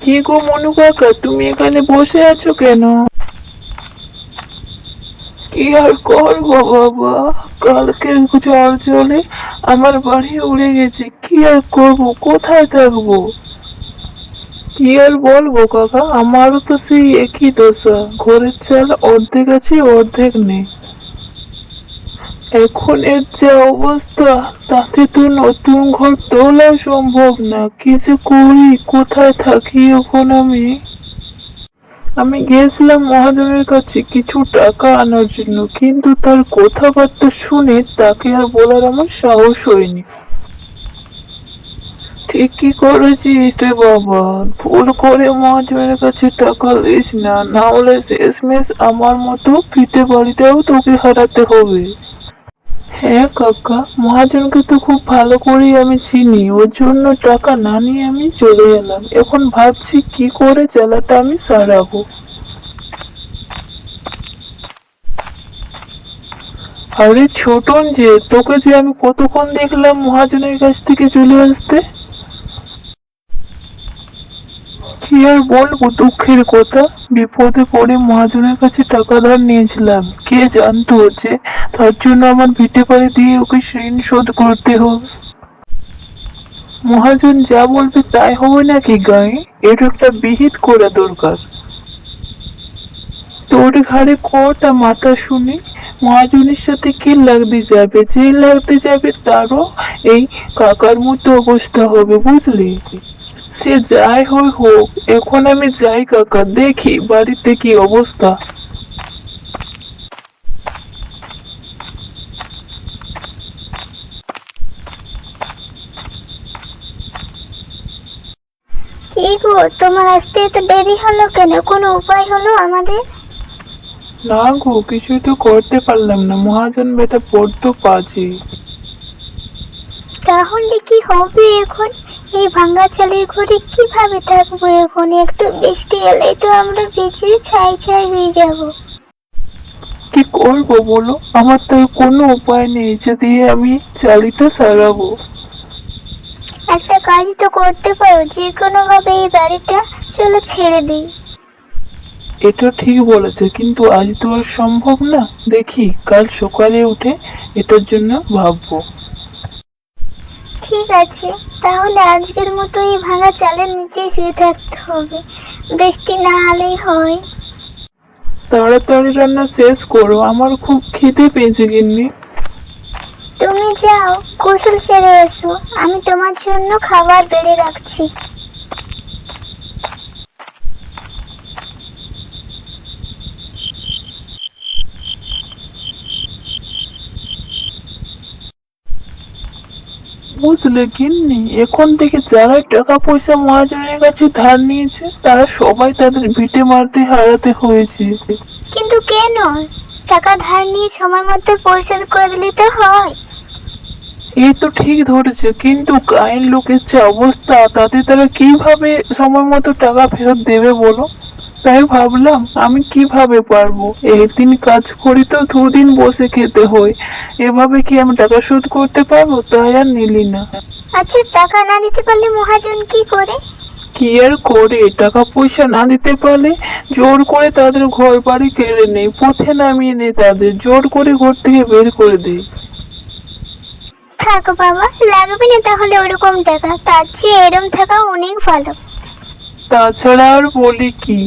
কি গো মনু কাকা, তুমি এখানে বসে আছো কেন? কি আর করবো বাবা, কালকে ঝড় জলে আমার বাড়ি উড়ে গেছে। কি আর করবো, কোথায় থাকবো? কি আর বলবো কাকা, আমারও তো সেই একই দশা। ঘরের চাল অর্ধেক আছে, অর্ধেক নেই। এখন এর যে অবস্থা, তাতে তো নতুন ঘর তোলা সম্ভব না। কি যে করি, কোথায় থাকি এখন আমি? আমি গিয়েছিলাম মহাজনের কাছে কিছু টাকা আনার জন্য, কিন্তু তার কথাবার্তা শুনে তাকে আর বলার আমার সাহস হয়নি। ঠিকই করেছিস রে বাবা, ভুল করে মহাজনের কাছে টাকা লিস না, না হলে শেষমেশ আমার মতো ফিতে বাড়িটাও তোকে হারাতে হবে। হ্যাঁ কাকা, মহাজনকে তো খুব ভালো করেই আমি চিনি, ওর জন্য টাকা না নিয়ে আমি চলে এলাম। এখন ভাবছি কি করে জ্বালাটা আমি সারাবো। আরে ছোটন, যে তোকে যে আমি কতক্ষণ দেখলাম মহাজনের কাছ থেকে চলে আসতে। কি আর বলবো দুঃখের কথা, বিপদে পড়ে মহাজনের কাছে টাকা ধার নিয়েছিলাম। কে জানতো যে তার জন্য আমার ভিটে বাড়ি দিয়ে ওকে ঋণ শোধ করতে হবে। মহাজন যা বলবে তাই হবে নাকি গায়ে? এর একটা বিহিত করা দরকার। তোর ঘাড়ে কটা মাথা শুনে, মহাজনের সাথে কি লাগতে যাবে? যে লাগতে যাবে তারও এই কাকার মতো অবস্থা হবে, বুঝলি? সে যাই হয় হোক, এখন আমি যাই কাকা, দেখি বাড়িতে কি অবস্থা। কি গো, তোমার আসতে এত দেরি হলো কেন? কোনো উপায় হলো আমাদের? না গো, কিছুই তো করতে পারলাম না, মহাজন বেটা বড্ড বাজে। তাহলে কি হবে এখন? এই ভাঙা চালের ঘরে কিভাবে থাকবো এখন? একটু বৃষ্টি এলেই তো আমরা ভিজে ছাই ছাই হয়ে যাব। কি করবো বলো, আমার তো আর কোনো উপায় নেই যে দিয়ে আমি চালিটা সারাবো। একটা কাজ তো করতে পারো, যে কোনো ভাবে এই বাড়িটা চলো ছেড়ে দিই। এটা ঠিক বলেছে, কিন্তু আজ তো আর সম্ভব না। দেখি কাল সকালে উঠে এটার জন্য ভাববো। ঠিক আছে, তাহলে আজকের মতো এই ভাঙা চালের নিচেই শুয়ে থাকতে হবে। বৃষ্টি না হলেই হয়। তাড়াতাড়ি রান্না শেষ করো, আমার খুব খিদে পেয়েছে গিন্নি। তুমি যাও, গোসল সেরে এসো, আমি তোমার জন্য খাবার বেড়ে রাখছি। বুঝলে গিন্নি, এখন থেকে যারা টাকা পয়সা মহাজনের কাছে ধার নিয়েছে, তারা সবাই তাদের ভিটে মাটি হারাতে হয়েছে। কিন্তু কেন? টাকা ধার নিয়ে সময় মতো পরিশোধ করে দিলে তো হয়। এই তো ঠিক ধরেছে, কিন্তু গায়ের লোকের যে অবস্থা, তাতে তারা কিভাবে সময় মতো টাকা ফেরত দেবে বলো? তাই ভাবলাম আমি কিভাবে পারবো, একদিন কাজ করি তো দুদিন বসে খেতে হয়। এভাবে কি আমি টাকা শোধ করতে পারবো? তাই আর নিলি না। আচ্ছা, টাকা না দিতে পারলে মহাজন কি করে? কি আর করে, টাকা পয়সা না দিতে পারলে জোর করে তাদের ঘর বাড়ি কেড়ে নেই, পথে নামিয়ে দেয়, তাদের জোর করে ঘর থেকে বের করে দেয়। থাক বাবা, লাগবে না তাহলে ওরকম টাকা, তার চেয়ে এরম থাকা অনেক ভালো। তাছাড়া আর বলি কি,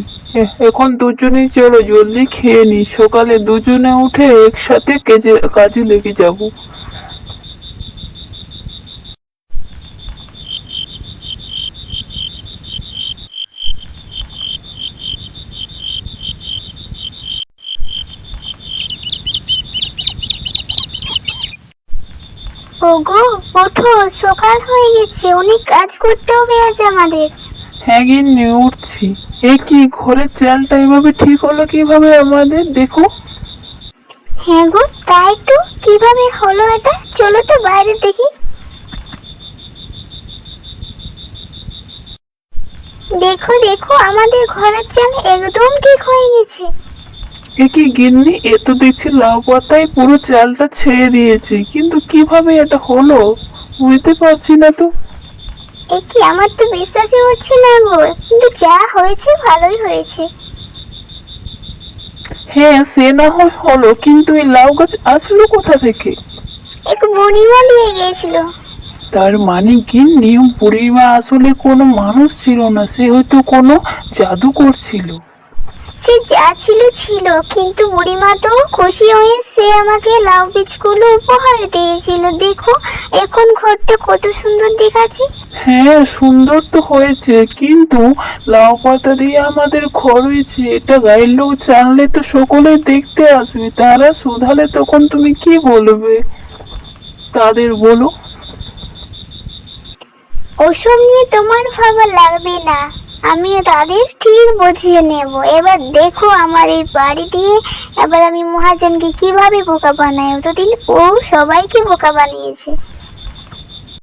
এখন দুজনেই চলো জলদি খেয়ে নি, সকালে দুজনে উঠে একসাথে কাজে লেগে যাব। ওগো, ওঠো, সকাল হয়ে গেছে, অনেক কাজ করতে হবে আজ আমাদের। হ্যাঁ গিন্নি, উঠছি। এ কি, ঘরের চালটা এভাবে ঠিক হলো কিভাবে আমাদের, দেখো। হ্যাঁ গো, তাই তো, কিভাবে হলো এটা? চলো তো বাইরে দেখি। দেখো দেখো, আমাদের ঘরের চাল একদম ঠিক হয়ে গেছে। এ কি গিন্নি, এ তো দেখছি লাউ পাতায় পুরো চালটা ছেড়ে দিয়েছে, কিন্তু কিভাবে এটা হলো বুঝতে পারছি না তো। এ কি, আমার তো বিশ্বাসই হচ্ছে না গো, কিন্তু যা হয়েছে ভালোই হয়েছে। হ্যাঁ, সে না হয় হলো, কিন্তু এই লাউ গাছ আসলো কোথা থেকে? এক বুড়িমা দিয়ে গিয়েছিল। তার মানে কি নিয়ম বুড়িমা আসলে কোনো মানুষ ছিল না, সে হয়তো কোনো জাদু করছিল। সে যা ছিল ছিল, কিন্তু বুড়িমা তো খুশি হয়ে সে আমাকে লাউ বীজগুলো উপহার দিয়েছিল। দেখো এখন ঘরটা কত সুন্দর দেখাচ্ছে। হ্যাঁ, সুন্দর তো হয়েছে, কিন্তু লাউ পাতা দিয়ে আমাদের ঘর হয়েছে, এটা গায়ের লোক জানলে তো সকলে দেখতে আসবে, তারা শোধালে তখন তুমি কি বলবে তাদের বলো? ওসব নিয়ে তোমার ভাবা লাগবে না, আমি তাদের ঠিক বুঝিয়ে নেব। এবার দেখো আমার এই বাড়ি দিয়ে এবার আমি মহাজনকে কিভাবে বোকা বানাই। এতদিন ও সবাইকে বোকা বানিয়েছে।